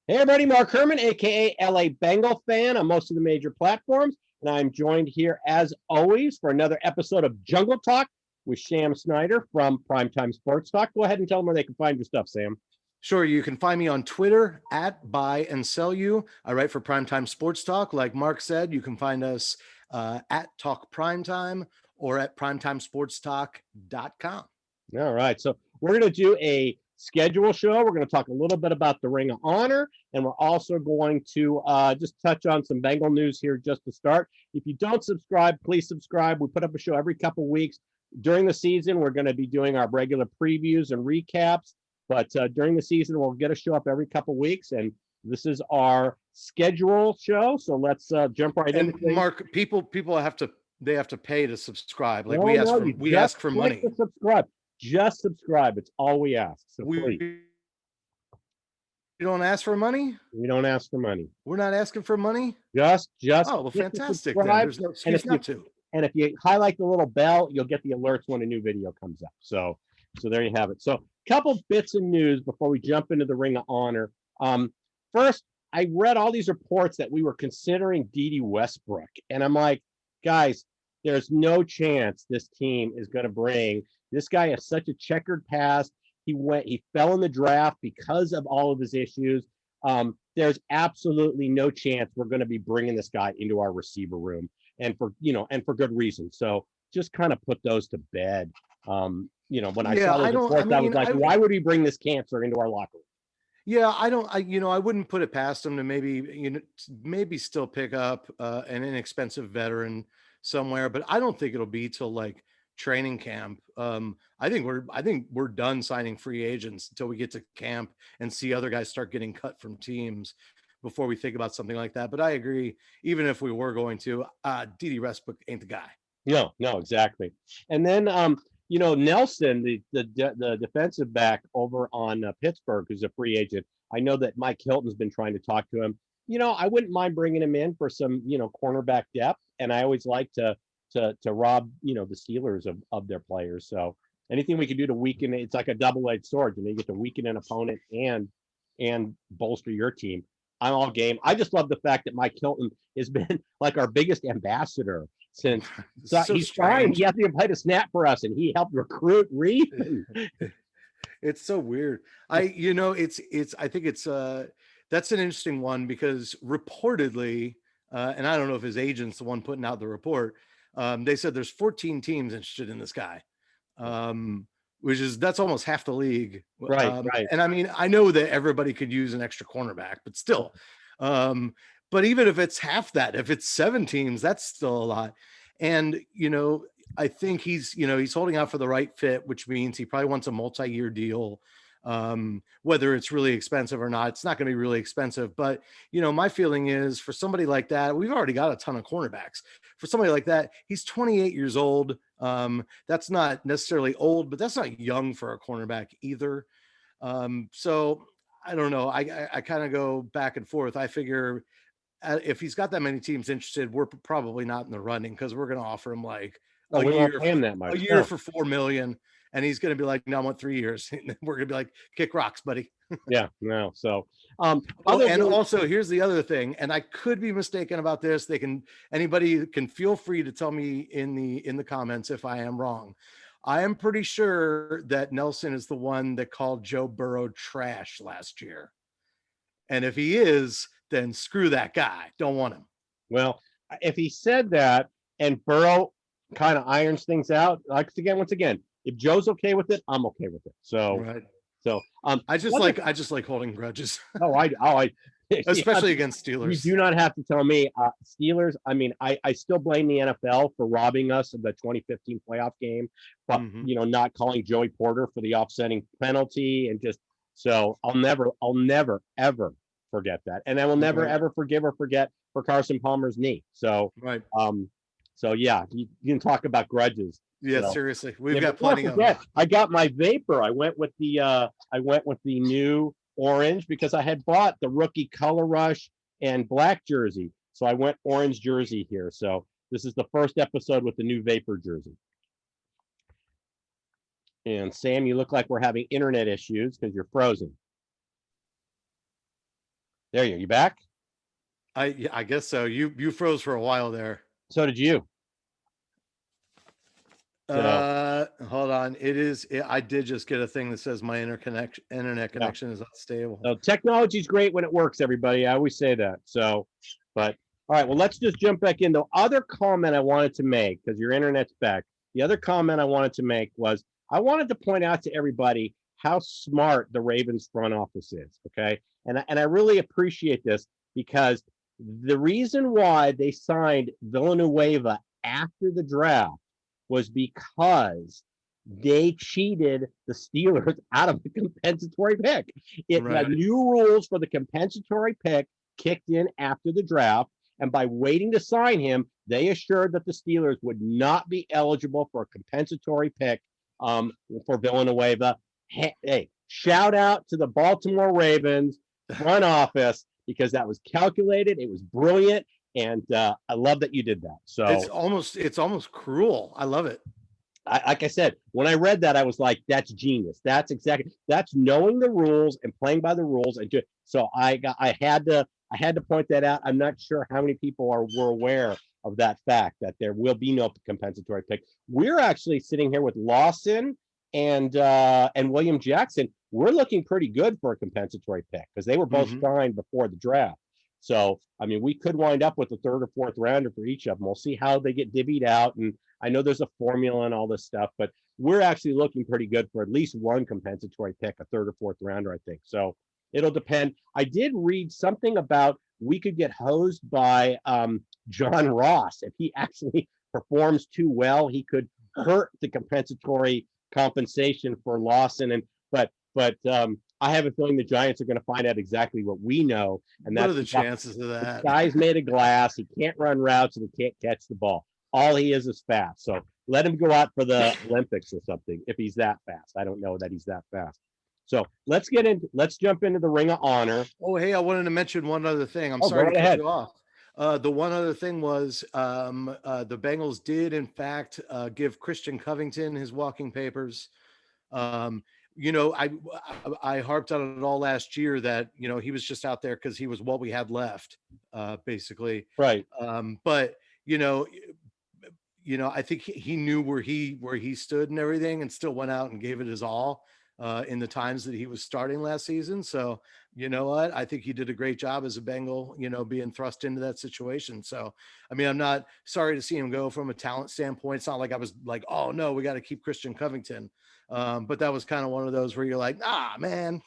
Hey everybody, Mark Herman, aka LA Bengal fan on most of the major platforms, and I'm joined here as always for another episode of Jungle Talk with Sham Snyder from Primetime Sports Talk. Go ahead and tell them where they can find your stuff, Sam. Sure, you can find me on Twitter at Buy and Sell You. I write for Primetime Sports Talk. Like Mark said, you can find us at Talk Primetime or at primetimesportstalk.com. All right, so we're going to do a schedule show. We're going to talk a little bit about the Ring of Honor, and we're also going to just touch on some Bengal news here just to start. If you don't subscribe, please subscribe. We put up a show every couple weeks. During the season, we're going to be doing our regular previews and recaps, but during the season, we'll get a show up every couple weeks, and this is our schedule show. So let's jump right in. Mark, people have to pay to subscribe. Like no, we ask for money. To subscribe. Just subscribe. It's all we ask. So please. You don't ask for money? We don't ask for money. We're not asking for money? Just oh, well, fantastic. Then. There's no excuse not to. And if you highlight the little bell, you'll get the alerts when a new video comes up. So there you have it. So couple bits of news before we jump into the Ring of Honor. First, I read all these reports that we were considering Dede Westbrook. And I'm like, guys, there's no chance this team is going to bring. This guy has such a checkered past. He fell in the draft because of all of his issues. There's absolutely no chance we're going to be bringing this guy into our receiver room, and for good reason. So just kind of put those to bed. When I saw those reports, I was like, why would we bring this cancer into our locker room? Yeah, I wouldn't put it past him to maybe still pick up an inexpensive veteran somewhere, but I don't think it'll be till like training camp. I think we're done signing free agents until we get to camp and see other guys start getting cut from teams before we think about something like that. But I agree, even if we were going to, Dede Westbrook ain't the guy. No, exactly. And then Nelson, the defensive back over on Pittsburgh, who's a free agent. I know that Mike Hilton's been trying to talk to him. I wouldn't mind bringing him in for some cornerback depth, and I always like to rob the Steelers of their players. So anything we can do to weaken it's like a double-edged sword. You get to weaken an opponent and bolster your team. I'm all game. I just love the fact that Mike Hilton has been like our biggest ambassador since he's trying. He hasn't even played a snap for us, and he helped recruit Reed. It's so weird. I think it's that's an interesting one because reportedly, and I don't know if his agent's the one putting out the report. They said there's 14 teams interested in this guy, that's almost half the league. Right. And I mean, I know that everybody could use an extra cornerback, but still, but even if it's half that, if it's 7 teams, that's still a lot. And, I think he's holding out for the right fit, which means he probably wants a multi-year deal. Whether it's really expensive or not, it's not going to be really expensive. But, my feeling is for somebody like that, we've already got a ton of cornerbacks. For somebody like that, he's 28 years old. That's not necessarily old, but that's not young for a cornerback either. So I don't know. I kind of go back and forth. I figure if he's got that many teams interested, we're probably not in the running because we're going to offer him like a year for $4 million. And he's going to be like, no, I want 3 years. And we're going to be like, kick rocks, buddy. Yeah, no. So, also here's the other thing. And I could be mistaken about this. Anybody can feel free to tell me in the comments if I am wrong. I am pretty sure that Nelson is the one that called Joe Burrow trash last year. And if he is, then screw that guy. Don't want him. Well, if he said that and Burrow kind of irons things out, once again, if Joe's okay with it, I'm okay with it. So, right. So, I just like holding grudges. Especially against Steelers. You do not have to tell me Steelers. I mean, I still blame the NFL for robbing us of the 2015 playoff game, but not calling Joey Porter for the offsetting penalty and just so I'll never ever forget that, and I will never ever forgive or forget for Carson Palmer's knee. So right. So yeah, you can talk about grudges. Yeah, so. Seriously, we've got plenty of them. I got my vapor. I went with the new orange because I had bought the rookie color rush and black jersey, so I went orange jersey here. So this is the first episode with the new vapor jersey. And Sam, you look like we're having internet issues because you're frozen. There you back? I guess so. You froze for a while there. So did you. So Hold on. I did just get a thing that says my internet yeah. connection is unstable. So technology's great when it works, everybody. I always say that. So, but all right, well, let's just jump back in. The other comment I wanted to make, because your internet's back. The other comment I wanted to make was I wanted to point out to everybody how smart the Ravens front office is. Okay. And I really appreciate this because the reason why they signed Villanueva after the draft was because they cheated the Steelers out of the compensatory pick. The Right. new rules for the compensatory pick kicked in after the draft, and by waiting to sign him, they assured that the Steelers would not be eligible for a compensatory pick for Villanueva. Hey, shout out to the Baltimore Ravens front office because that was calculated. It was brilliant, and I love that you did that. So It's almost cruel. I love it. like I said, when I read that, I was like, "That's genius. That's knowing the rules and playing by the rules." And so I had to point that out. I'm not sure how many people were aware of that fact that there will be no compensatory pick. We're actually sitting here with Lawson and William Jackson. We're looking pretty good for a compensatory pick because they were both signed before the draft. So I mean, we could wind up with a third or fourth rounder for each of them. We'll see how they get divvied out and I know there's a formula and all this stuff, but we're actually looking pretty good for at least one compensatory pick, a third or fourth rounder, I think. So it'll depend. I did read something about we could get hosed by John Ross. If he actually performs too well, he could hurt the compensatory compensation for Lawson. But I have a feeling the Giants are going to find out exactly what we know, and What that's are the chances of that? The guy's made of glass. He can't run routes and he can't catch the ball. All he is fast. So let him go out for the Olympics or something if he's that fast. I don't know that he's that fast. So let's jump into the Ring of Honor. Oh, hey, I wanted to mention one other thing. I'm sorry right to cut ahead. you off. The one other thing was the Bengals did, in fact, give Christian Covington his walking papers. You know, I harped on it all last year that, you know, he was just out there because he was what we had left, basically. Right. But, I think he knew where he stood and everything and still went out and gave it his all in the times that he was starting last season. So, you know what? I think he did a great job as a Bengal, being thrust into that situation. So, I mean, I'm not sorry to see him go from a talent standpoint. It's not like I was like, oh no, we got to keep Christian Covington. But that was kind of one of those where you're like, man,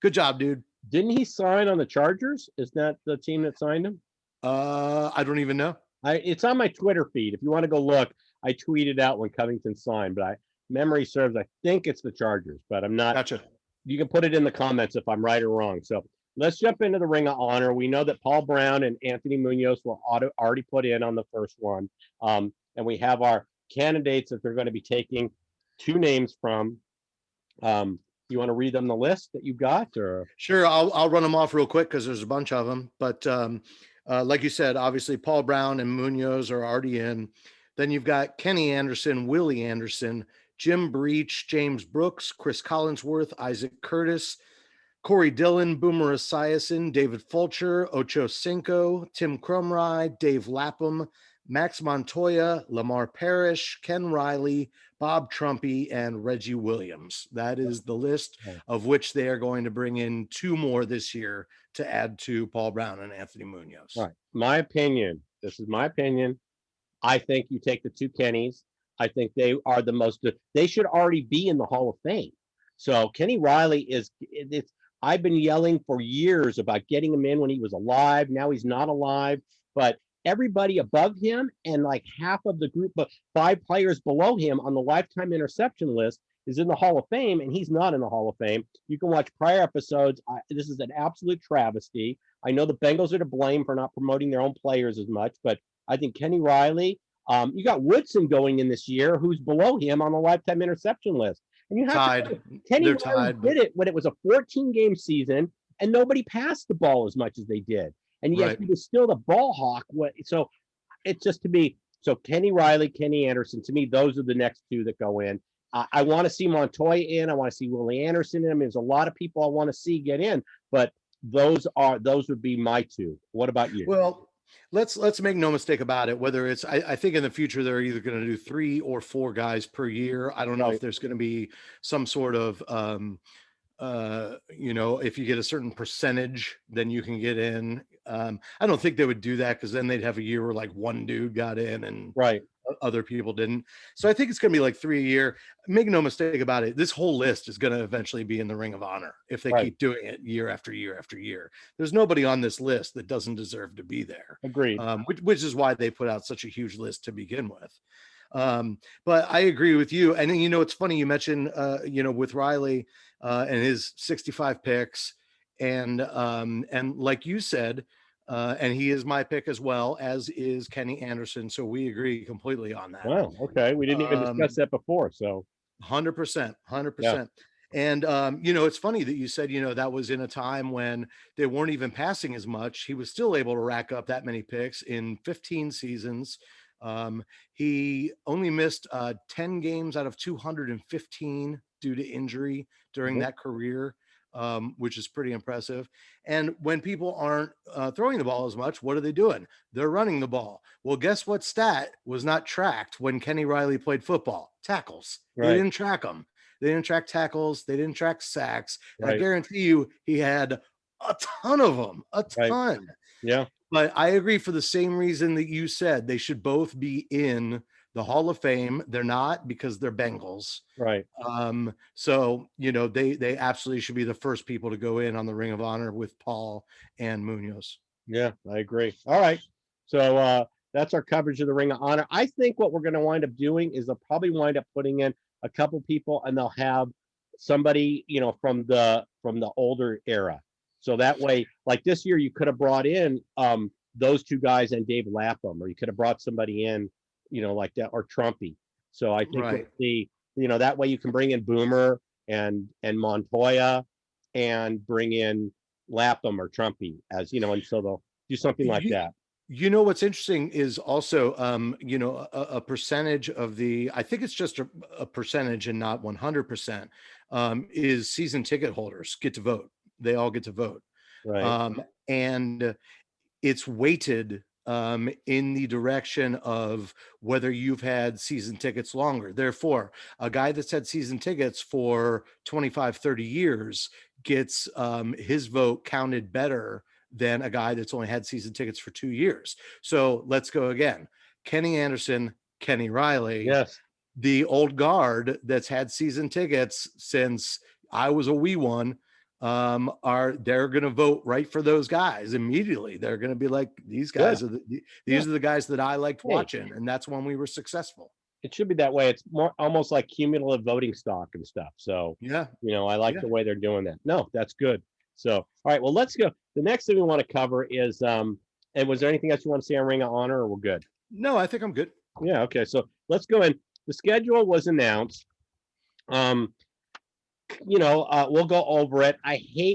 good job, dude. Didn't he sign on the Chargers? Is that the team that signed him? I don't even know. It's on my Twitter feed. If you want to go look, I tweeted out when Covington signed, but memory serves, I think it's the Chargers, but I'm not. Gotcha. You can put it in the comments if I'm right or wrong. So let's jump into the Ring of Honor. We know that Paul Brown and Anthony Munoz were already put in on the first one. And we have our candidates that they're going to be taking two names from. You want to read them the list that you got? Or Sure, I'll run them off real quick because there's a bunch of them. But like you said, obviously Paul Brown and Munoz are already in. Then you've got Kenny Anderson, Willie Anderson, Jim Breach, James Brooks, Chris Collinsworth, Isaac Curtis, Corey Dillon, Boomer Esiason, David Fulcher, Ocho Cinco, Tim Crumry, Dave Lapham, Max Montoya, Lamar Parrish, Ken Riley, Bob Trumpy, and Reggie Williams. That is the list, of which they are going to bring in two more this year to add to Paul Brown and Anthony Munoz. Right. My opinion, this is my opinion. I think you take the two Kennys. I think they are they should already be in the Hall of Fame. So Kenny Riley I've been yelling for years about getting him in when he was alive. Now he's not alive, but everybody above him and like half of the group of 5 players below him on the lifetime interception list is in the Hall of Fame, and he's not in the Hall of Fame. You can watch prior episodes. This is an absolute travesty. I know the Bengals are to blame for not promoting their own players as much, but I think Kenny Riley, you got Woodson going in this year, who's below him on the lifetime interception list. And you have tied. Kenny Riley did it when it was a 14-game season, and nobody passed the ball as much as they did. And yet he was still the ball hawk. So it's just to me. So Kenny Riley, Kenny Anderson, to me, those are the next two that go in. I want to see Montoya in. I want to see Willie Anderson in. There's a lot of people I want to see get in, but those would be my two. What about you? Well, let's make no mistake about it. Whether it's, I think in the future they're either going to do 3 or 4 guys per year. I don't know if Right. there's going to be some sort of if you get a certain percentage, then you can get in. I don't think they would do that, because then they'd have a year where like one dude got in and Right. other people didn't. So I think it's going to be like 3 a year. Make no mistake about it, this whole list is going to eventually be in the Ring of Honor if they Right. keep doing it year after year after year. There's nobody on this list that doesn't deserve to be there. Agreed. Which is why they put out such a huge list to begin with. But I agree with you. And it's funny you mentioned, with Riley and his 65 picks, and like you said, and he is my pick as well, as is Kenny Anderson. So we agree completely on that. Wow. Okay. We didn't even discuss that before. So 100%, yeah. 100%. And it's funny that you said, that was in a time when they weren't even passing as much. He was still able to rack up that many picks in 15 seasons. He only missed 10 games out of 215 due to injury during that career, which is pretty impressive. And when people aren't throwing the ball as much, what are they doing? They're running the ball. Well, guess what stat was not tracked when Kenny Riley played football? Tackles. Right. They didn't track them. They didn't track tackles. They didn't track sacks. And Right. I guarantee you he had a ton of them, a ton. Right. Yeah. But I agree, for the same reason that you said, they should both be in the Hall of Fame. They're not, because they're Bengals. Right. So, they absolutely should be the first people to go in on the Ring of Honor with Paul and Munoz. Yeah, I agree. All right. So that's our coverage of the Ring of Honor. I think what we're going to wind up doing is they'll probably wind up putting in a couple people, and they'll have somebody, from the older era. So that way, like this year, you could have brought in those two guys and Dave Lapham, or you could have brought somebody in, like that, or Trumpy. So I think Right. that way you can bring in Boomer and Montoya, and bring in Lapham or Trumpy, as and so they'll do something like that. What's interesting is also, a percentage of the, I think it's just a percentage and not 100%, is season ticket holders get to vote. They all get to vote. Right. And it's weighted in the direction of whether you've had season tickets longer. Therefore, a guy that's had season tickets for 25, 30 years gets his vote counted better than a guy that's only had season tickets for 2 years. So let's go again. Kenny Anderson, Kenny Riley, Yes. the old guard that's had season tickets since I was a wee one, they're going to vote right for those guys immediately. They're going to be like, these guys are these are the guys that I liked watching, and that's when we were successful. It should be that way. It's more almost like cumulative voting stock and stuff. So yeah, I like the way they're doing that. No, that's good. So, all right, well, let's go. The next thing we want to cover is, and was there anything else you want to say on Ring of Honor, or we're good? No, I think I'm good. Yeah. Okay. So let's go in. The schedule was announced. We'll go over it.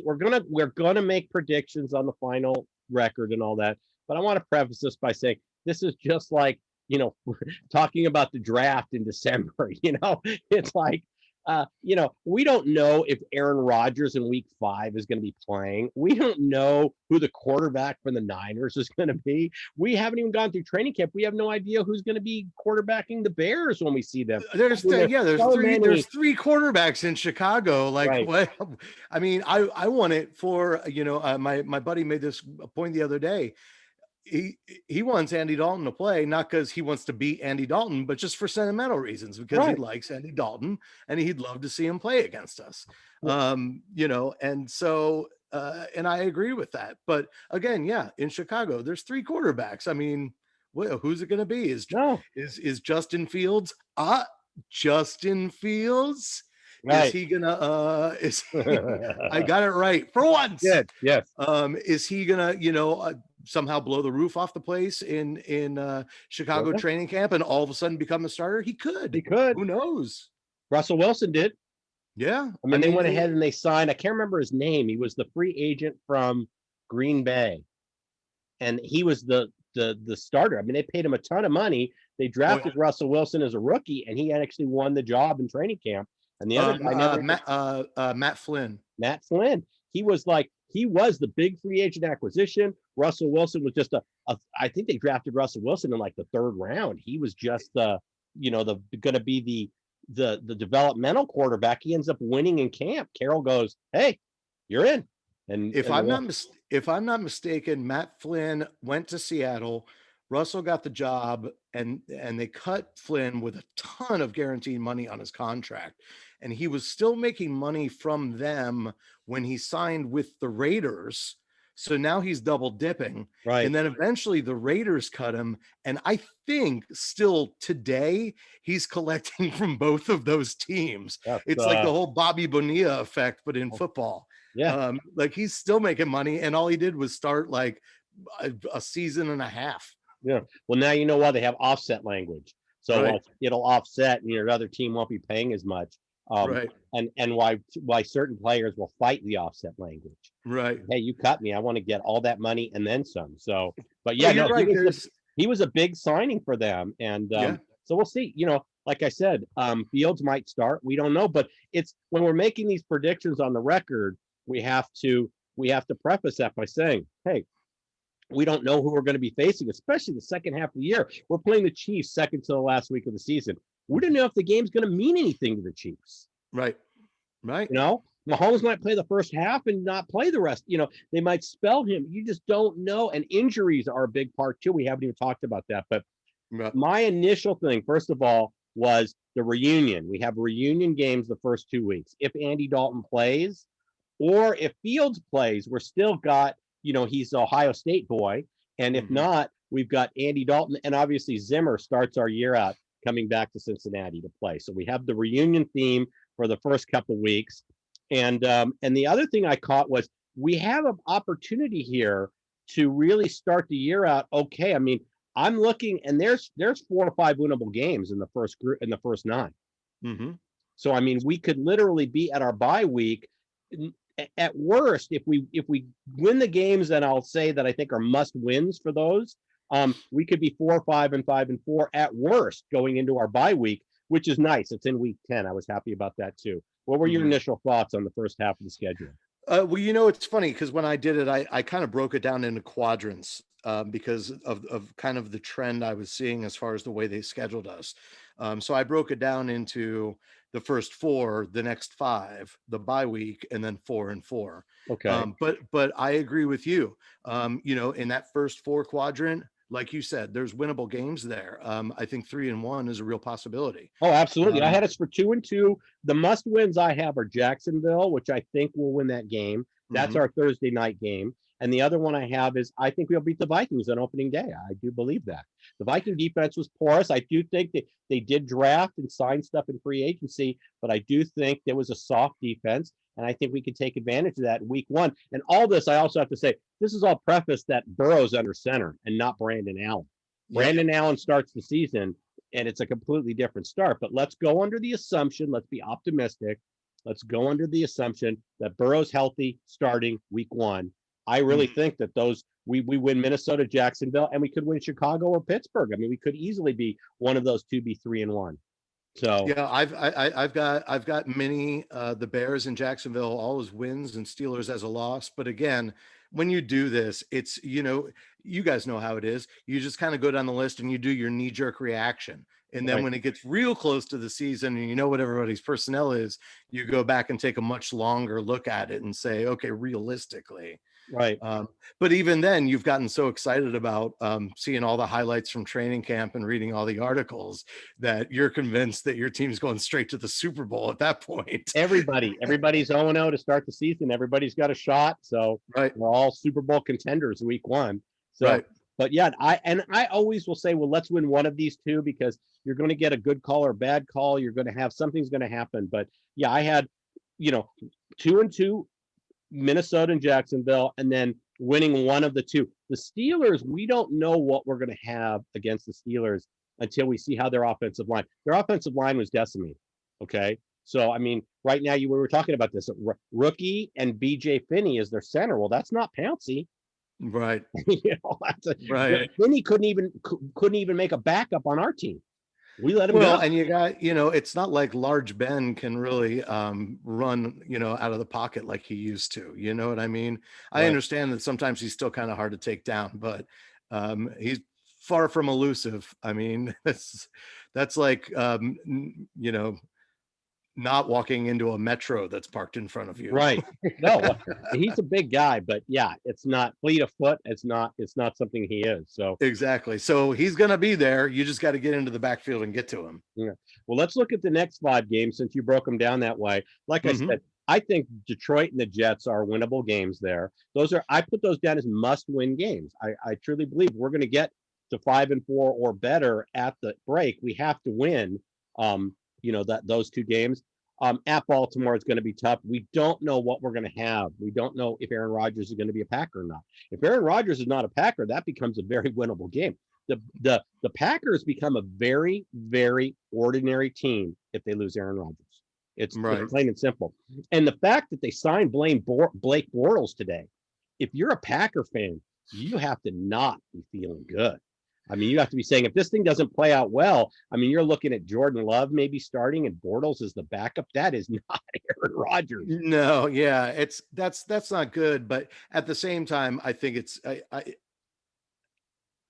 We're gonna make predictions on the final record and all that, but I want to preface this by saying this is just like, talking about the draft in December. It's like, we don't know if Aaron Rodgers in week 5 is going to be playing. We don't know who the quarterback for the Niners is going to be. We haven't even gone through training camp. We have no idea who's going to be quarterbacking the Bears when we see them. There's three quarterbacks in Chicago. Like, right. What? I mean, I want it for, my buddy made this point the other day. He wants Andy Dalton to play, not because he wants to beat Andy Dalton, but just for sentimental reasons, because he likes Andy Dalton and he'd love to see him play against us. And so, and I agree with that. But again, in Chicago, there's 3 quarterbacks. I mean, who's it going to be? Is Justin Fields? Justin Fields? Right. Is he gonna I got it right for once. Yes. Is he gonna, somehow blow the roof off the place in Chicago training camp and all of a sudden become a starter? He could. Who knows? Russell Wilson did. Yeah. I mean, they went ahead and they signed, I can't remember his name. He was the free agent from Green Bay. And he was the starter. I mean, they paid him a ton of money. They drafted Russell Wilson as a rookie, and he actually won the job in training camp. And the other guy Matt Flynn. Matt Flynn. He was like, he was the big free agent acquisition. Russell Wilson was just I think they drafted Russell Wilson in like the 3rd round. He was just the going to be the developmental quarterback. He ends up winning in camp. Carroll goes, "Hey, you're in." And if I'm not mistaken, Matt Flynn went to Seattle. Russell got the job, and they cut Flynn with a ton of guaranteed money on his contract, and he was still making money from them when he signed with the Raiders. So now he's double dipping, right. and then eventually the Raiders cut him, and I think still today he's collecting from both of those teams. That's, It's like the whole Bobby Bonilla effect, but in football. yeah. Like he's still making money, and all he did was start like a season and a half. Yeah. Well, now you know why they have offset language. So Right. it'll offset, and your other team won't be paying as much. Right. And why certain players will fight the offset language. Right. Hey, you cut me. I want to get all that money and then some. So, but Well, yeah, you're no, right. he was a big signing for them, and Yeah. so we'll see. Like I said, Fields might start. We don't know, but it's when we're making these predictions on the record, we have to preface that by saying, hey, we don't know who we're going to be facing, especially the second half of the year. We're playing the Chiefs second to the last week of the season. We don't know if the game's going to mean anything to the Chiefs. Right. Right. Mahomes might play the first half and not play the rest. They might spell him. You just don't know. And injuries are a big part too. We haven't even talked about that. But my initial thing, first of all, was the reunion. We have reunion games the first 2 weeks. If Andy Dalton plays, or if Fields plays, we're still got, he's the Ohio State boy. And if not, we've got Andy Dalton, and obviously Zimmer starts our year out coming back to Cincinnati to play. So we have the reunion theme for the first couple weeks. And the other thing I caught was we have an opportunity here to really start the year out okay. I mean, I'm looking, and there's 4 or 5 winnable games in the first 9. Mm-hmm. So I mean, we could literally be at our bye week. At worst, if we win the games, then I'll say that I think are must wins for those. We could be 4-5 and 5-4 at worst going into our bye week, which is nice. It's in week 10. I was happy about that too. What were your initial thoughts on the first half of the schedule? Well, it's funny because when I did it, I kind of broke it down into quadrants because of kind of the trend I was seeing as far as the way they scheduled us. So I broke it down into the first 4, the next 5, the bye week, and then 4 and 4. Okay. But I agree with you. In that first 4 quadrant, like you said, there's winnable games there. I think 3-1 is a real possibility. Oh, absolutely. I had us for 2-2. The must wins I have are Jacksonville, which I think will win that game. That's our Thursday night game. And the other one I have is I think we'll beat the Vikings on opening day. I do believe that. The Viking defense was porous. I do think that they did draft and sign stuff in free agency, but I do think there was a soft defense. And I think we can take advantage of that in week 1. And all this, I also have to say, this is all preface that Burrow's under center and not Brandon Allen. Brandon Allen starts the season, and it's a completely different start. But let's go under the assumption, let's be optimistic. Let's go under the assumption that Burrow's healthy starting week 1. I really think that we win Minnesota, Jacksonville, and we could win Chicago or Pittsburgh. I mean, we could easily be one of those 2, be 3-1. So yeah, I've got many the Bears in Jacksonville all as wins and Steelers as a loss. But again, when you do this, it's you guys know how it is. You just kind of go down the list and you do your knee-jerk reaction. And then when it gets real close to the season and you know what everybody's personnel is, you go back and take a much longer look at it and say, okay, realistically. Right. But even then, you've gotten so excited about seeing all the highlights from training camp and reading all the articles that you're convinced that your team's going straight to the Super Bowl at that point. Everybody's 0-0 to start the season. Everybody's got a shot. So we're all Super Bowl contenders week 1. So, but yeah, I always will say, well, let's win one of these 2 because you're going to get a good call or a bad call. You're going to have something's going to happen. But yeah, I had, 2-2. Minnesota and Jacksonville, and then winning one of the 2. The Steelers, we don't know what we're going to have against the Steelers until we see how their offensive line was decimated. Okay. So, I mean, right now we were talking about this rookie and BJ Finney is their center. Well, that's not Pouncey. Right. Finney couldn't even make a backup on our team. We let him Well, go. and you got, it's not like large Ben can really run, out of the pocket like he used to. You know what I mean? I Right. understand that sometimes he's still kind of hard to take down, but he's far from elusive. I mean, that's like not walking into a metro that's parked in front of you. Right. No, he's a big guy, but yeah, it's not fleet of foot. It's not something he is. So Exactly. So he's gonna be there. You just got to get into the backfield and get to him. yeah. Well, let's look at the next 5 games since you broke them down that way. Like I Hmm. said, I think Detroit and the Jets are winnable games there. I put those down as must-win games. I truly believe we're going to get to 5-4 or better at the break. We have to win. That those 2 games. At Baltimore is going to be tough. We don't know what we're going to have. We don't know if Aaron Rodgers is going to be a Packer or not. If Aaron Rodgers is not a Packer, that becomes a very winnable game. The Packers become a very, very ordinary team if they lose Aaron Rodgers. It's Right. plain and simple. And the fact that they signed Blake Bortles today, if you're a Packer fan, you have to not be feeling good. I mean, you have to be saying if this thing doesn't play out well, I mean, you're looking at Jordan Love maybe starting and Bortles is the backup. That is not Aaron Rodgers. No, yeah, that's not good. But at the same time, I think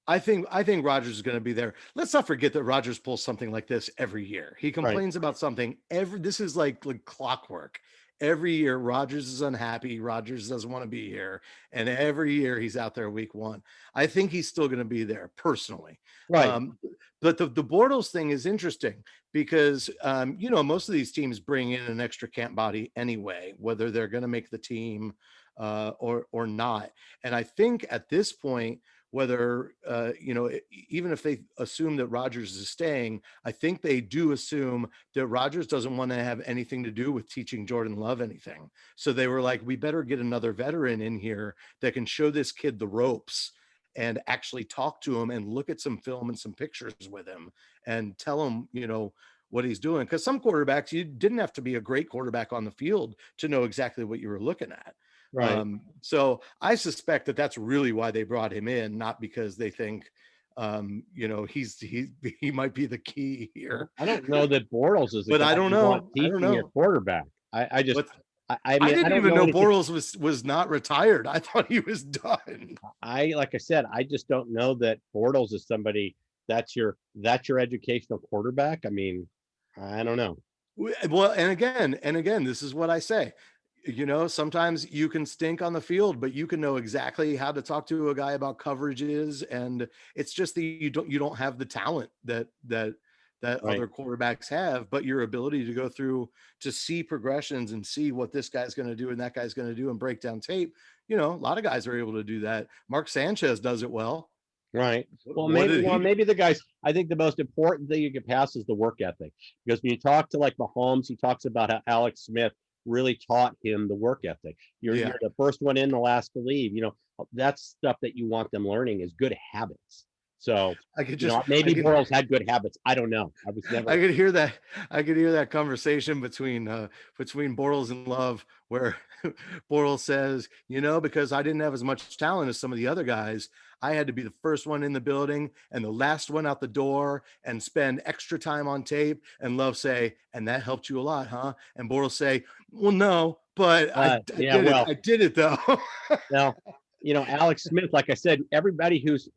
I think Rodgers is going to be there. Let's not forget that Rodgers pulls something like this every year. He Right. complains about something every. This is like clockwork. Every year, Rodgers is unhappy. Rodgers doesn't want to be here, and every year he's out there week one. I think he's still going to be there personally. Right. Um, but the Bortles thing is interesting because most of these teams bring in an extra camp body anyway, whether they're going to make the team or not. And I think at this point, whether even if they assume that Rodgers is staying, I think they do assume that Rodgers doesn't want to have anything to do with teaching Jordan Love anything. So they were like, we better get another veteran in here that can show this kid the ropes and actually talk to him and look at some film and some pictures with him and tell him, what he's doing. Because some quarterbacks, you didn't have to be a great quarterback on the field to know exactly what you were looking at. Right. So I suspect that that's really why they brought him in, not because they think, he might be the key here. I don't know that Bortles is a But guy I don't you want know. I don't teaching your know. quarterback. I just, But I I mean, I didn't don't even know know anything. Bortles was not retired. I thought he was done. Like I said, I just don't know that Bortles is somebody that's your educational quarterback. I mean, I don't know. Well, and again, this is what I say. Sometimes you can stink on the field, but you can know exactly how to talk to a guy about coverages, and it's just that you don't have the talent that Right. other quarterbacks have, but your ability to go through to see progressions and see what this guy's going to do and that guy's going to do and break down tape. A lot of guys are able to do that. Mark Sanchez does it well. Right. Well, What did he do? maybe the guys. I think the most important thing you can pass is the work ethic, because when you talk to like Mahomes, he talks about how Alex Smith really taught him the work ethic. You're Yeah, you're the first one in, the last to leave. That's stuff that you want them learning is good habits. So, I could just I maybe could Bortles had good habits. I don't know. I was never I could hear that. I could hear that conversation between Bortles and Love, where Bortles says, because I didn't have as much talent as some of the other guys, I had to be the first one in the building and the last one out the door and spend extra time on tape. And Love say, and that helped you a lot, huh? And Bortles say, well, no, but I yeah, did it. well, I did it though. now, Alex Smith, like I said, everybody who's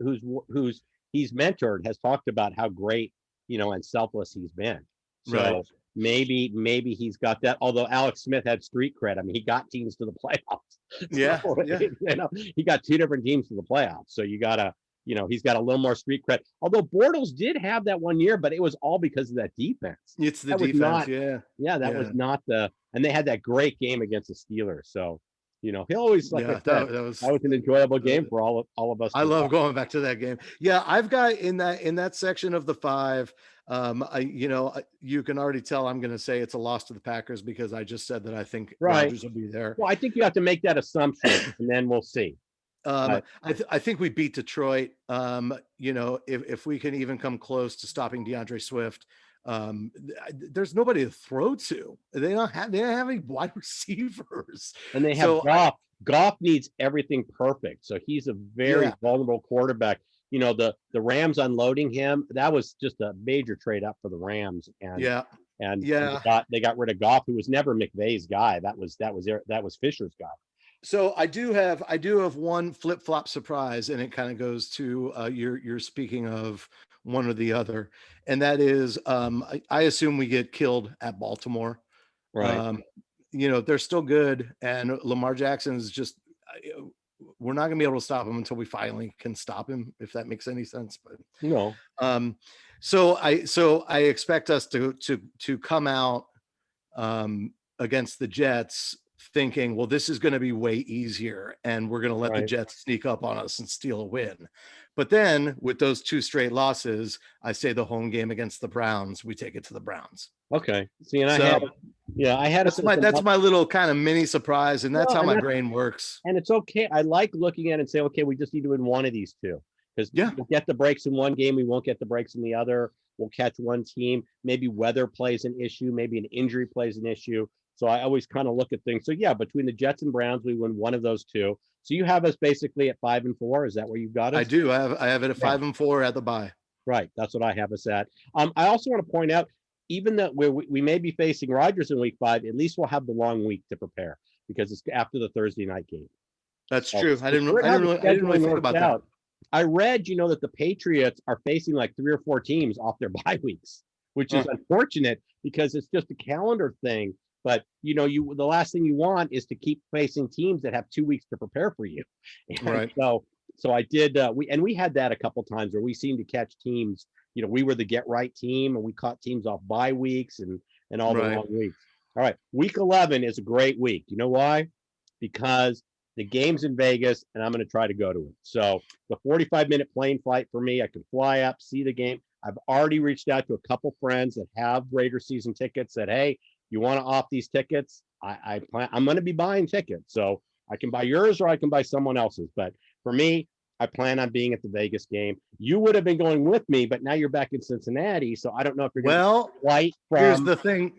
he's mentored has talked about how great, and selfless he's been. Right. So maybe he's got that. Although Alex Smith had street cred. I mean, he got teams to the playoffs. Yeah. So, Yeah. he got 2 different teams to the playoffs. So you gotta, he's got a little more street cred. Although Bortles did have that one year, but it was all because of that defense. It's the That was defense. not, Yeah. yeah, that Yeah. was not and they had that great game against the Steelers. So, he always, like I Yeah. said, That was that was an enjoyable game for all of us I to love watch. going back to that game. Yeah, I've got in that section of the five. You can already tell I'm going to say it's a loss to the Packers because I just said that I think Right. Rodgers will be there. Well, I think you have to make that assumption, and then we'll see. But I think we beat Detroit. If we can even come close to stopping DeAndre Swift, there's nobody to throw to. They don't have any wide receivers. and they have So Goff. Goff needs everything perfect, so he's a very yeah, vulnerable quarterback. the Rams unloading him, that was just a major trade up for the Rams. Yeah. And Yeah. they got rid of Goff, who was never McVay's guy. That was Fisher's guy. So I do have one flip flop surprise, and it kind of goes to you're speaking of one or the other, and that is I assume we get killed at Baltimore. Right. They're still good, and Lamar Jackson is just we're not going to be able to stop him until we finally can stop him, if that makes any sense. But so I expect us to come out against the Jets thinking, well, this is going to be way easier and we're going to let the Jets sneak up on us and steal a win. But then with those 2 straight losses, I say the home game against the Browns, we take it to the Browns. Okay. See, and I had that's my little kind of mini surprise, and that's how my brain works. And it's okay. I like looking at it and say, okay, we just need to win one of these 2. Because we'll get the breaks in one game, we won't get the breaks in the other. We'll catch one team. Maybe weather plays an issue, maybe an injury plays an issue. So I always kind of look at things. So yeah, between the Jets and Browns, we win one of those 2. So you have us basically at 5-4. Is that where you've got us? I do. I have it at 5-4 at the bye. Right. That's what I have us at. I also want to point out, even that we may be facing Rodgers in week 5, at least we'll have the long week to prepare because it's after the Thursday night game. That's true. I didn't really think about that. I read, that the Patriots are facing like 3 or 4 teams off their bye weeks, which is unfortunate because it's just a calendar thing. But the last thing you want is to keep facing teams that have 2 weeks to prepare for you. And so I did. We had that a couple times where we seemed to catch teams. We were the get right team, and we caught teams off bye weeks and all the long weeks. All right, week 11 is a great week. You know why? Because the game's in Vegas, and I'm going to try to go to it. So the 45-minute plane flight for me, I can fly up, see the game. I've already reached out to a couple friends that have Raider season tickets. Said, hey, you want to off these tickets? I'm going to be buying tickets, so I can buy yours or I can buy someone else's. But for me, I plan on being at the Vegas game. You would have been going with me, but now you're back in Cincinnati, so I don't know if you're going to flight from.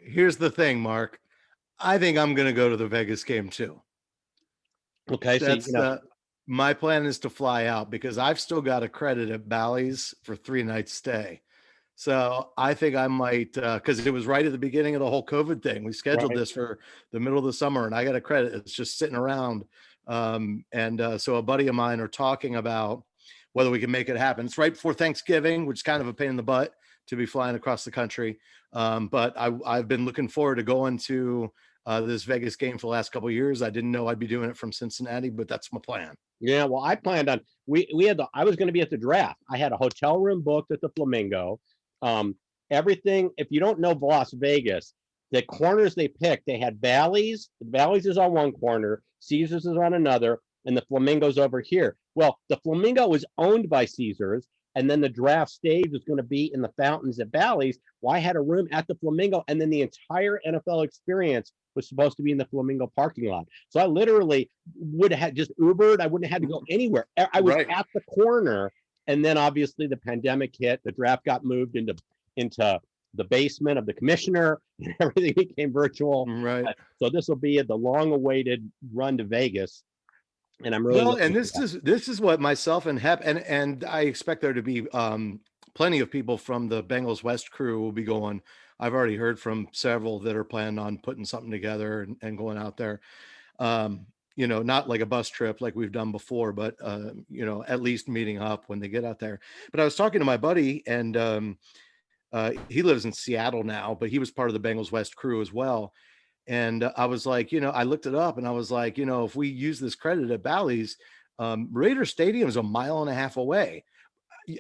Here's the thing, Mark. I think I'm going to go to the Vegas game too. Okay, so my plan is to fly out because I've still got a credit at Bally's for 3 nights stay. So I think I might, because it was right at the beginning of the whole COVID thing. We scheduled this for the middle of the summer, and I got a credit. It's just sitting around. So a buddy of mine are talking about whether we can make it happen. It's right before Thanksgiving, which is kind of a pain in the butt to be flying across the country. But I've been looking forward to going to this Vegas game for the last couple of years. I didn't know I'd be doing it from Cincinnati, but that's my plan. Yeah, well, I planned on I was going to be at the draft. I had a hotel room booked at the Flamingo. Everything. If you don't know Las Vegas, the corners they picked, they had Bally's. Bally's is on one corner, Caesars is on another, and the Flamingo's over here. Well, the Flamingo was owned by Caesars, and then the draft stage was going to be in the fountains at Bally's. Well, I had a room at the Flamingo, and then the entire NFL experience was supposed to be in the Flamingo parking lot. So I literally would have just Ubered. I wouldn't have had to go anywhere. I was at the corner, and then obviously the pandemic hit. The draft got moved into the basement of the commissioner, and everything became virtual. Right. So this will be the long-awaited run to Vegas. And I'm really and this is what myself and Hep and I expect there to be plenty of people from the Bengals West crew will be going. I've already heard from several that are planning on putting something together and going out there. Not like a bus trip like we've done before, but at least meeting up when they get out there. But I was talking to my buddy, and he lives in Seattle now, but he was part of the Bengals West crew as well. And I was like, I looked it up, and I was like, if we use this credit at Bally's, Raider Stadium is 1.5 miles away.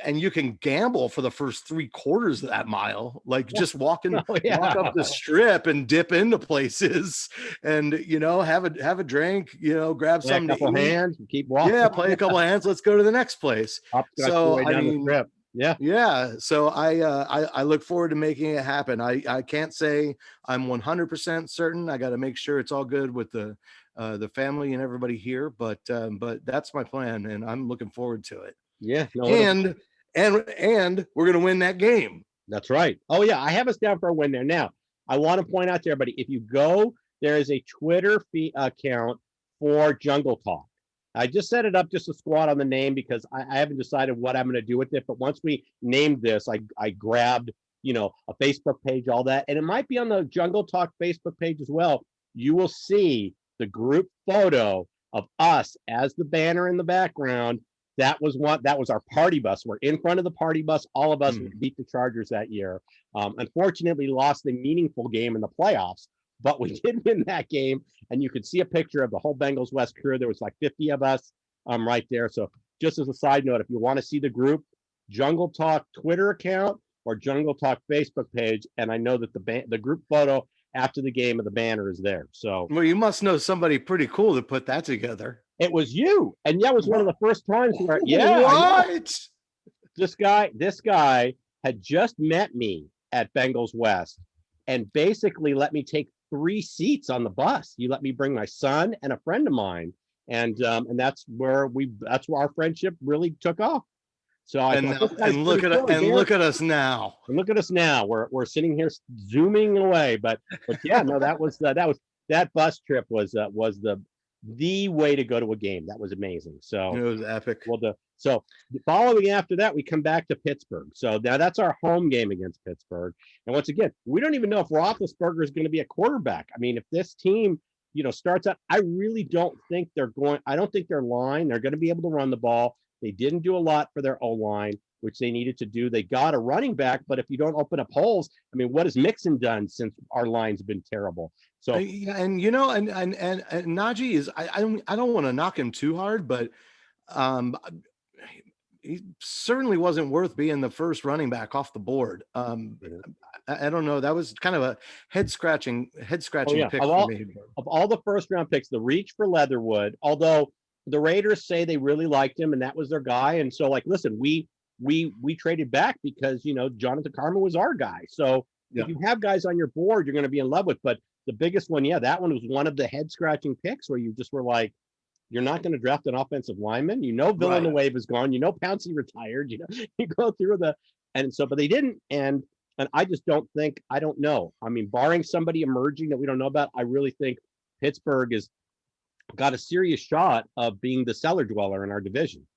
And you can gamble for the first 3/4 of that mile, like just walk up the strip and dip into places, and have a drink, grab something, a couple hands, keep walking. Yeah, play a couple hands. Let's go to the next place. So I mean, yeah. So I look forward to making it happen. I can't say I'm 100% certain. I got to make sure it's all good with the family and everybody here, but that's my plan, and I'm looking forward to it. Yeah. And we're going to win that game. That's right. Oh yeah. I have us down for a win there. Now I want to point out to everybody, if you go, there is a Twitter account for Jungle Talk. I just set it up just a squad on the name because I haven't decided what I'm going to do with it. But once we named this, I grabbed, a Facebook page, all that. And it might be on the Jungle Talk Facebook page as well. You will see the group photo of us as the banner in the background. That was our party bus. We're in front of the party bus. All of us beat the Chargers that year. Unfortunately, lost a meaningful game in the playoffs, but we did win that game. And you could see a picture of the whole Bengals West crew. There was like 50 of us right there. So just as a side note, if you want to see the group, Jungle Talk Twitter account or Jungle Talk Facebook page. And I know that the group photo after the game of the banner is there. So, well, you must know somebody pretty cool to put that together. it was you. And that was one of the first times where, what? This guy had just met me at Bengals West and basically let me take 3 seats on the bus. He let me bring my son and a friend of mine. And that's where our friendship really took off. So look at us now. And look at us now. We're sitting here zooming away, but yeah, no, that bus trip was the way to go to a game. That was amazing. So it was epic. So following after that, we come back to Pittsburgh. So now that's our home game against Pittsburgh. And once again, we don't even know if Roethlisberger is going to be a quarterback. I mean, if this team, starts out, I really don't think they're going. I don't think their line. They're going to be able to run the ball. They didn't do a lot for their O-line, which they needed to do. They got a running back, but if you don't open up holes, I mean, what has Mixon done since our line's been terrible? So and Najee is I don't want to knock him too hard, but he certainly wasn't worth being the first running back off the board. I don't know. That was kind of a head scratching pick for me. Of all the first round picks, the reach for Leatherwood, although the Raiders say they really liked him and that was their guy. And so listen, we traded back because, Jonathan Carman was our guy. So if you have guys on your board, you're going to be in love with, but the biggest one, that one was one of the head scratching picks where you just were like, you're not going to draft an offensive lineman. Villanueva is gone. Pouncey retired. You go through but they didn't. And I just don't know. I mean, barring somebody emerging that we don't know about, I really think Pittsburgh has got a serious shot of being the cellar dweller in our division.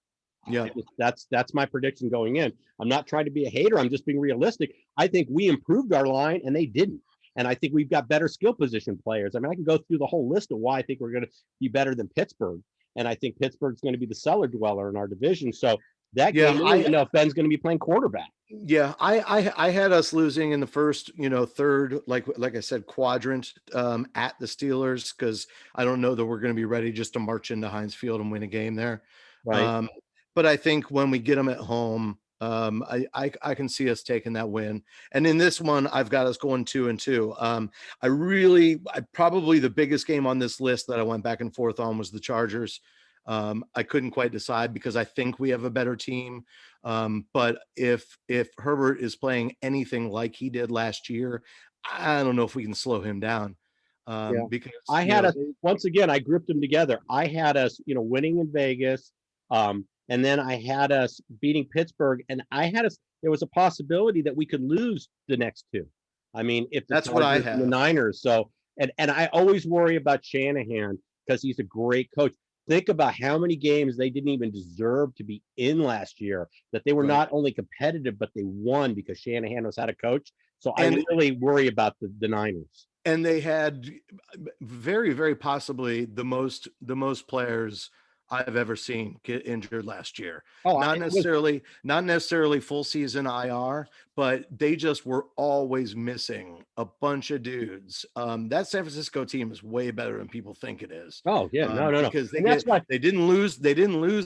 Yeah, that's my prediction going in. I'm not trying to be a hater. I'm just being realistic. I think we improved our line and they didn't. And I think we've got better skill position players. I mean, I can go through the whole list of why I think we're going to be better than Pittsburgh. And I think Pittsburgh's going to be the cellar dweller in our division. So that game, I don't know if Ben's going to be playing quarterback. Yeah, I had us losing in the first, third, like I said, quadrant at the Steelers, because I don't know that we're going to be ready just to march into Heinz Field and win a game there. Right. But I think when we get them at home, I can see us taking that win. And in this one, I've got us going 2-2. Probably the biggest game on this list that I went back and forth on was the Chargers. I couldn't quite decide because I think we have a better team. But if Herbert is playing anything like he did last year, I don't know if we can slow him down. Because I had us once again, I grouped them together. I had us, winning in Vegas. And then I had us beating Pittsburgh, and there was a possibility that we could lose the next 2. I mean, if that's what I have. The Niners. So, and I always worry about Shanahan because he's a great coach. Think about how many games they didn't even deserve to be in last year, that they were not only competitive, but they won because Shanahan knows how to coach. So I really worry about the Niners. And they had very, very possibly the most players I've ever seen get injured last year. Not necessarily full season IR, but they just were always missing a bunch of dudes. That San Francisco team is way better than people think it is. Oh yeah, no. Because they didn't lose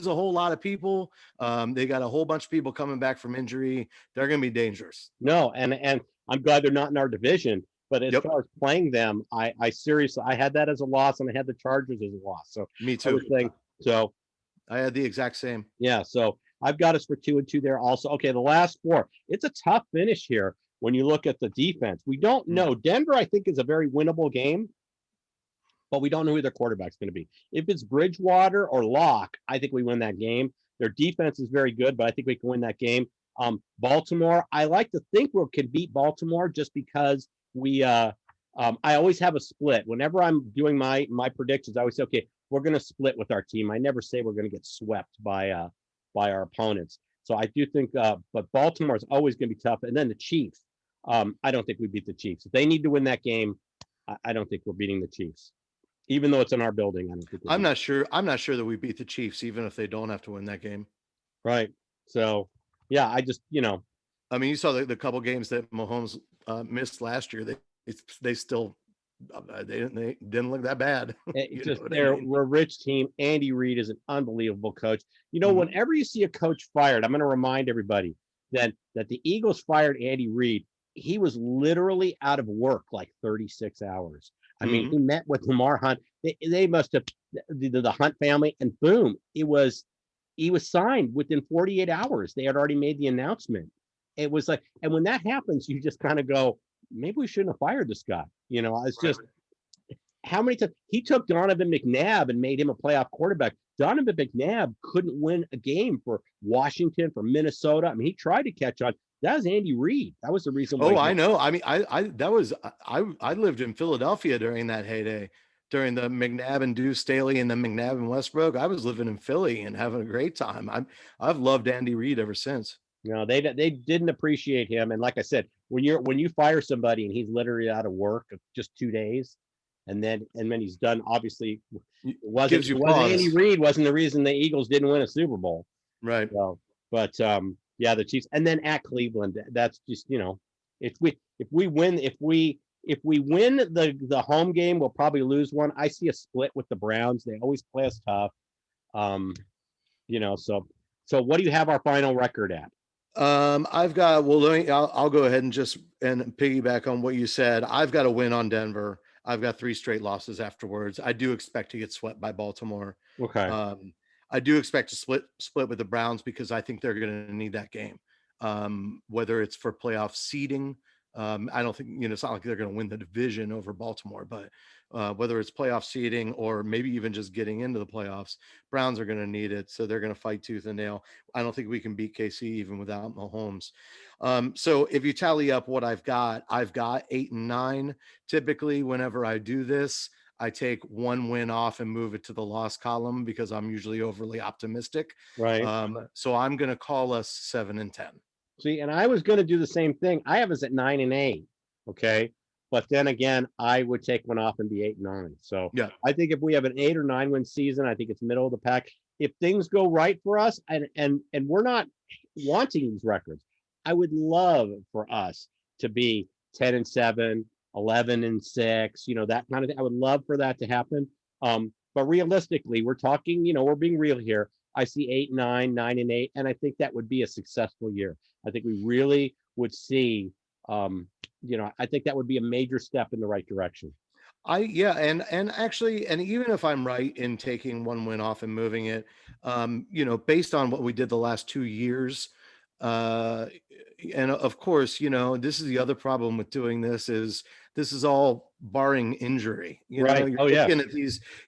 a whole lot of people. They got a whole bunch of people coming back from injury. They're going to be dangerous. No, and I'm glad they're not in our division. But as far as playing them, I seriously, I had that as a loss, and I had the Chargers as a loss. So me too. So I had the exact same. Yeah. So I've got us for 2-2 there also. Okay. The last 4, it's a tough finish here. When you look at the defense, we don't know. Denver, I think, is a very winnable game, but we don't know who their quarterback's going to be. If it's Bridgewater or Locke, I think we win that game. Their defense is very good, but I think we can win that game. Baltimore, I like to think we can beat Baltimore just because I always have a split. Whenever I'm doing my predictions, I always say, okay, we're going to split with our team. I never say we're going to get swept by our opponents. So I do think, but Baltimore is always going to be tough. And then the Chiefs. I don't think we beat the Chiefs. If they need to win that game, I don't think we're beating the Chiefs, even though it's in our building. I don't think I'm not sure. I'm not sure that we beat the Chiefs, even if they don't have to win that game. right. So yeah, I just I mean, you saw the couple games that Mahomes missed last year. They still they didn't look that bad. You know what I they're mean? we're a rich team. Andy Reid is an unbelievable coach. Mhm. Whenever you see a coach fired, I'm going to remind everybody that the Eagles fired Andy Reid. He was literally out of work like 36 hours. I mean, Mhm. he met with Lamar Hunt. They must have the Hunt family, and boom, he was signed within 48 hours. They had already made the announcement. It was like, and when that happens, you just kind of go, maybe we shouldn't have fired this guy. It's Right. just how many times he took Donovan McNabb and made him a playoff quarterback. Donovan McNabb couldn't win a game for Washington, for Minnesota. I mean, he tried to catch on. That was Andy Reid. That was the reason why. Oh, I know. I mean, I lived in Philadelphia during that heyday, during the McNabb and Deuce Staley and the McNabb and Westbrook. I was living in Philly and having a great time. I've loved Andy Reid ever since. They didn't appreciate him. And like I said, when you fire somebody and he's literally out of work of just 2 days, and then he's done. Obviously, Gives it you wasn't Andy pause. Reid wasn't the reason the Eagles didn't win a Super Bowl. Right. So, but yeah, the Chiefs, and then at Cleveland, that's just if we win the home game, we'll probably lose one. I see a split with the Browns. They always play us tough. Um, so what do you have our final record at? I've got, well, I'll go ahead and just and piggyback on what you said. I've got a win on Denver. I've got 3 straight losses afterwards. I do expect to get swept by Baltimore. Okay, Um, I do expect to split with the Browns because I think they're going to need that game. Whether it's for playoff seeding, I don't think, it's not like they're going to win the division over Baltimore, but whether it's playoff seeding or maybe even just getting into the playoffs, Browns are going to need it. So they're going to fight tooth and nail. I don't think we can beat KC even without Mahomes. So if you tally up what I've got 8 and 9. Typically, whenever I do this, I take one win off and move it to the loss column because I'm usually overly optimistic. right. So I'm going to call us 7 and 10. See, and I was going to do the same thing. I have us at 9-8. Okay, but then again, I would take one off and be 8-9. So Yeah. I think if we have an 8 or 9 win season, I think it's middle of the pack. If things go right for us, and we're not wanting these records, I would love for us to be 10-7, 11-6. That kind of thing. I would love for that to happen. But realistically, we're talking. We're being real here. I see 8-9, 9-8, and I think that would be a successful year. I think we really would see. I think that would be a major step in the right direction. Yeah, and actually, and even if I'm right in taking one win off and moving it, based on what we did the last 2 years, uh, and of course, this is the other problem with doing this is all barring injury. Right. Oh yeah.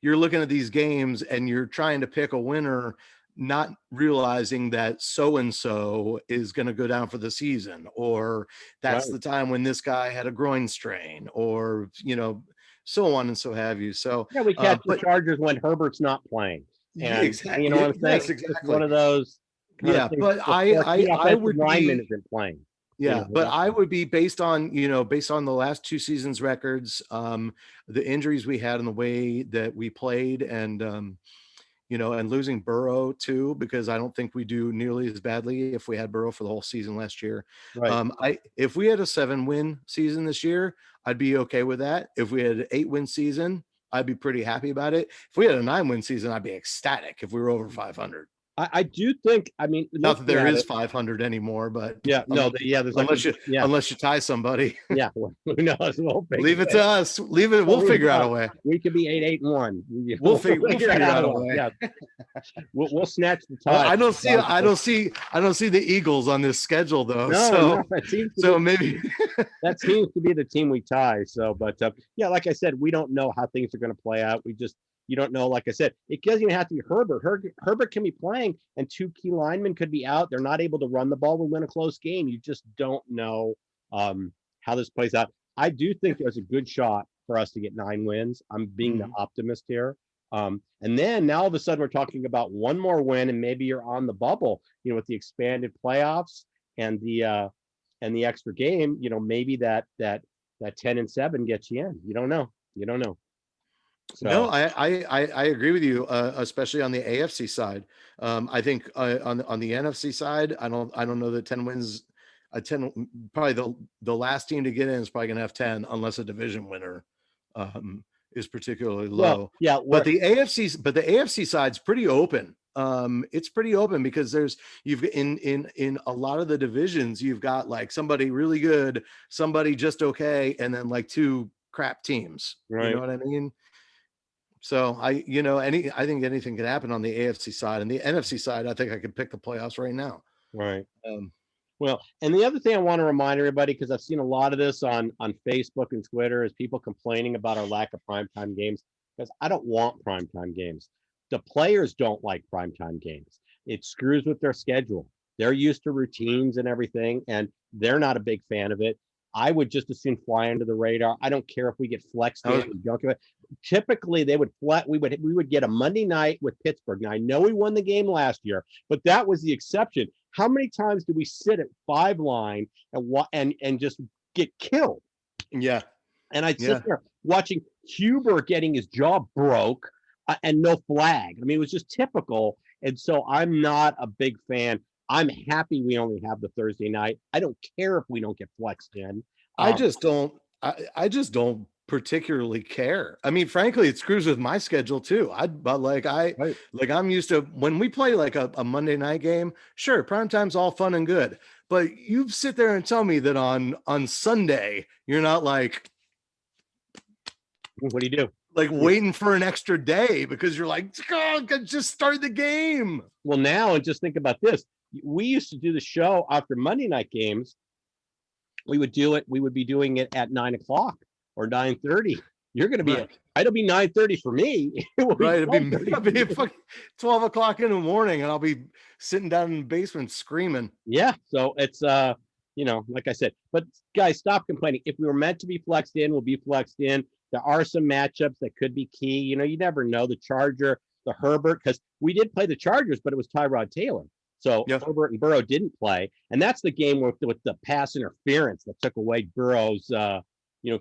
You're looking at these games and you're trying to pick a winner, not realizing that so and so is going to go down for the season, or that's Right. the time when this guy had a groin strain, or so on and so have you. So, Yeah, we catch the but Chargers when Herbert's not playing, yeah, and you know what exactly. I'm saying. Yes, It's just one exactly. of those kind of Yeah, things but before key I offensive would lineman be, isn't playing. yeah, but That I would be based on the last 2 seasons records, the injuries we had and the way that we played, and losing Burrow too, because I don't think we do nearly as badly if we had Burrow for the whole season last year. right. If we had a 7-win season this year, I'd be okay with that. If we had an 8-win season, I'd be pretty happy about it. If we had a 9-win season, I'd be ecstatic if we were over 500. I do think. I mean, Not that looking there at is it. 500 anymore, but Yeah. No. Yeah. There's like. Yeah. unless you tie somebody, Yeah. Who knows? We'll figure leave it to it. us. Leave it. We'll figure out a way. We could be 8-8-1. We'll We'll figure out out a a way. way. Yeah. We'll snatch the Well, tie. I don't see the Eagles on this schedule though. No. So It seems to so be. maybe That seems to be the team we tie. So, but yeah, like I said, we don't know how things are going to play out. You don't know. Like I said, it doesn't even have to be Herbert. Herbert can be playing, and 2 key linemen could be out. They're not able to run the ball. We win a close game. You just don't know how this plays out. I do think there's a good shot for us to get 9 wins. I'm being the optimist here. And then now all of a sudden we're talking about one more win, and maybe you're on the bubble, with the expanded playoffs and the extra game. Maybe that 10-7 gets you in. You don't know. You don't know. No, So I agree with you, especially on the AFC side. I think on the NFC side, I don't know that 10 wins, 10 probably the last team to get in is probably going to have 10 unless a division winner is particularly well, low. yeah, But the AFC side's pretty open. It's pretty open because you've in a lot of the divisions, you've got like somebody really good, somebody just okay, and then like two crap teams. You know right, what I mean? So I think anything could happen on the AFC side, and the NFC side. I think I could pick the playoffs right now. right. Um, Well, and the other thing I want to remind everybody, because I've seen a lot of this on Facebook and Twitter, is people complaining about our lack of primetime games. Because I don't want primetime games. The players don't like primetime games. It screws with their schedule. They're used to routines and everything, and they're not a big fan of it. I would just as soon fly under the radar. I don't care if we get flexed I in. was, We don't get Typically, they would flat. We would get a Monday night with Pittsburgh. Now I know we won the game last year, but that was the exception. How many times do we sit at 5 line and just get killed? yeah, And I'd yeah. sit there watching Huber getting his jaw broke and no flag. I mean, it was just typical. And so I'm not a big fan. I'm happy we only have the Thursday night. I don't care if we don't get flexed in. I Um, just don't. I just don't particularly care. I mean, frankly, it screws with my schedule too. But right. I'm used to when we play like a Monday night game. Sure, prime time's all fun and good, but you sit there and tell me that on Sunday you're not What do you do? waiting for an extra day because you're like, oh, just start the game. Well, now, and just think about this. We used to do the show after Monday night games. We would do it. We would be doing it at 9 o'clock or 9:30. You're going to be Right. It'll be 9:30 for me. It will be Right. It'll be 12:30. fucking 12 o'clock in the morning and I'll be sitting down in the basement screaming. Yeah. So it's like I said, but guys, stop complaining. If we were meant to be flexed in, we'll be flexed in. There are some matchups that could be key. You never know. The Charger, the Herbert, because we did play the Chargers, but it was Tyrod Taylor. So Yeah. Herbert and Burrow didn't play. And that's the game with the pass interference that took away Burrow's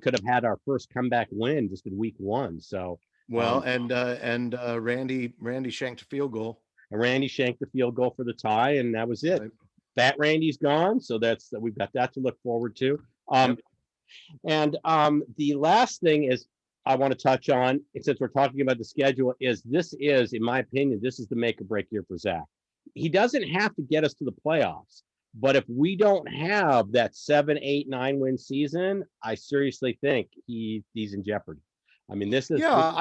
could have had our first comeback win just in week 1. So Well, and Randy shanked a field goal. and Randy shanked the field goal for the tie, and that was it. Right. Fat Randy's gone, so we've got that to look forward to. Yep. And the last thing is I want to touch on, since we're talking about the schedule, in my opinion, this is the make or break year for Zach. He doesn't have to get us to the playoffs, but if we don't have that 7, 8, 9 win season, I seriously think he's in jeopardy. I mean, this is Yeah,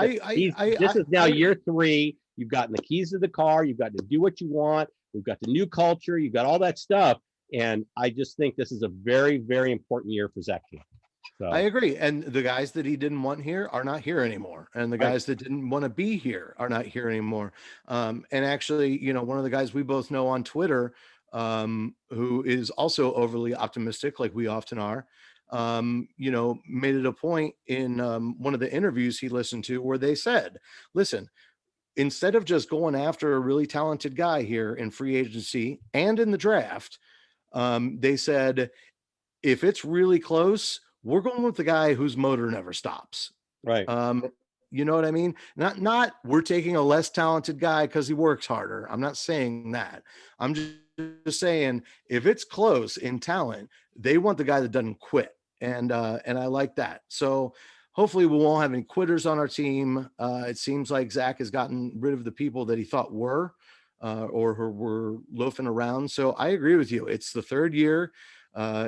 this is now year 3. You've gotten the keys to the car. You've got to do what you want. We've got the new culture. You've got all that stuff. And I just think this is a very, very important year for Zach. So I agree. And the guys that he didn't want here are not here anymore. And the guys that didn't want to be here are not here anymore. And actually, one of the guys we both know on Twitter, who is also overly optimistic, like we often are, made it a point in one of the interviews he listened to where they said, listen, instead of just going after a really talented guy here in free agency and in the draft, they said, if it's really close, we're going with the guy whose motor never stops. right. You know what I mean? Not we're taking a less talented guy because he works harder. I'm not saying that. I'm just saying if it's close in talent, they want the guy that doesn't quit. And I like that. So hopefully we won't have any quitters on our team. It seems like Zach has gotten rid of the people that he thought were or who were loafing around. So I agree with you. It's the 3rd year.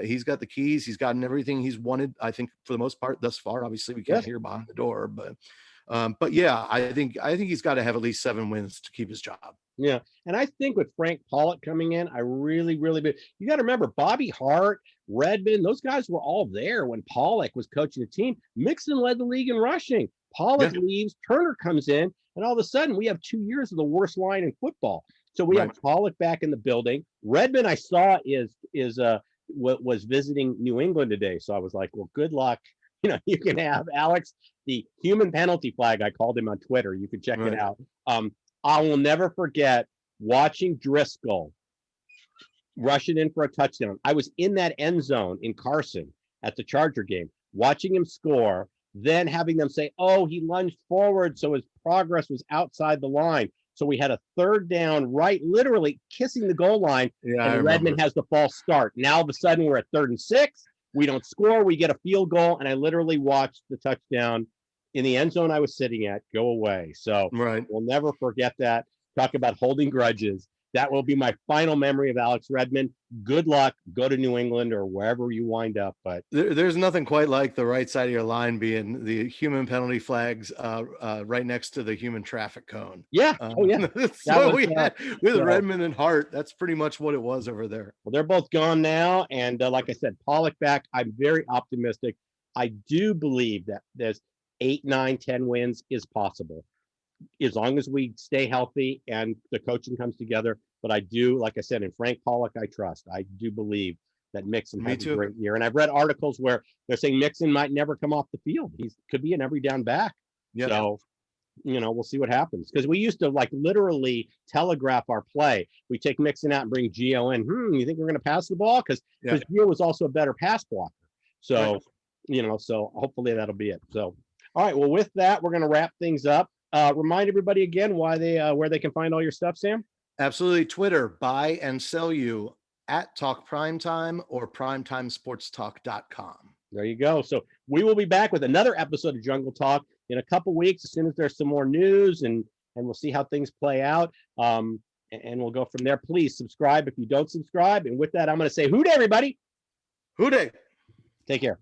He's got the keys. He's gotten everything he's wanted, I think, for the most part thus far. Obviously, we can't hear behind the door, but yeah, I think he's got to have at least 7 wins to keep his job. Yeah. And I think with Frank Pollock coming in, I really, really big. You got to remember Bobby Hart, Redmond, those guys were all there when Pollock was coaching the team. Mixon led the league in rushing. Pollock leaves, Turner comes in, and all of a sudden we have 2 years of the worst line in football. So we have Pollock back in the building. Redmond, I saw was visiting New England today. So I was like, well, good luck you can have Alex, the human penalty flag. I called him on Twitter. You can check it Right. out. I will never forget watching Driscoll rush it in for a touchdown. I was in that end zone in Carson at the Charger game, watching him score, then having them say, oh, he lunged forward, so his progress was outside the line. So we had a third down, right, literally kissing the goal line, Yeah, I and remember. Redmond has the false start. Now all of a sudden we're at 3rd and 6. We don't score. We get a field goal, and I literally watched the touchdown in the end zone I was sitting at go away. So Right. we'll never forget that. Talk about holding grudges. That will be my final memory of Alex Redmond. Good luck. Go to New England or wherever you wind up. But There's nothing quite like the right side of your line being the human penalty flags right next to the human traffic cone. yeah, oh yeah, That's that what was we had with so, Redmond and Hart. That's pretty much what it was over there. well, they're both gone now, and like I said, Pollock back. I'm very optimistic. I do believe that there's 8, 9, 10 wins is possible as long as we stay healthy and the coaching comes together. But I do, like I said, in Frank Pollock, I trust. I do believe that Mixon Me has too. a great year. And I've read articles where they're saying Mixon might never come off the field. He could be an every down back. Yep. So, we'll see what happens. Because we used to like literally telegraph our play. We take Mixon out and bring Gio in. You think we're going to pass the ball? Because Gio was also a better pass blocker. So, so hopefully that'll be it. So, all right. Well, with that, we're going to wrap things up. Remind everybody again why where they can find all your stuff, Sam. Absolutely. Twitter, buy and sell you at Talk Primetime or primetimesportstalk.com. There you go. So we will be back with another episode of Jungle Talk in a couple weeks as soon as there's some more news, and we'll see how things play out. And we'll go from there. Please subscribe if you don't subscribe. And with that, I'm going to say, hoot, everybody. Hooday. Take care.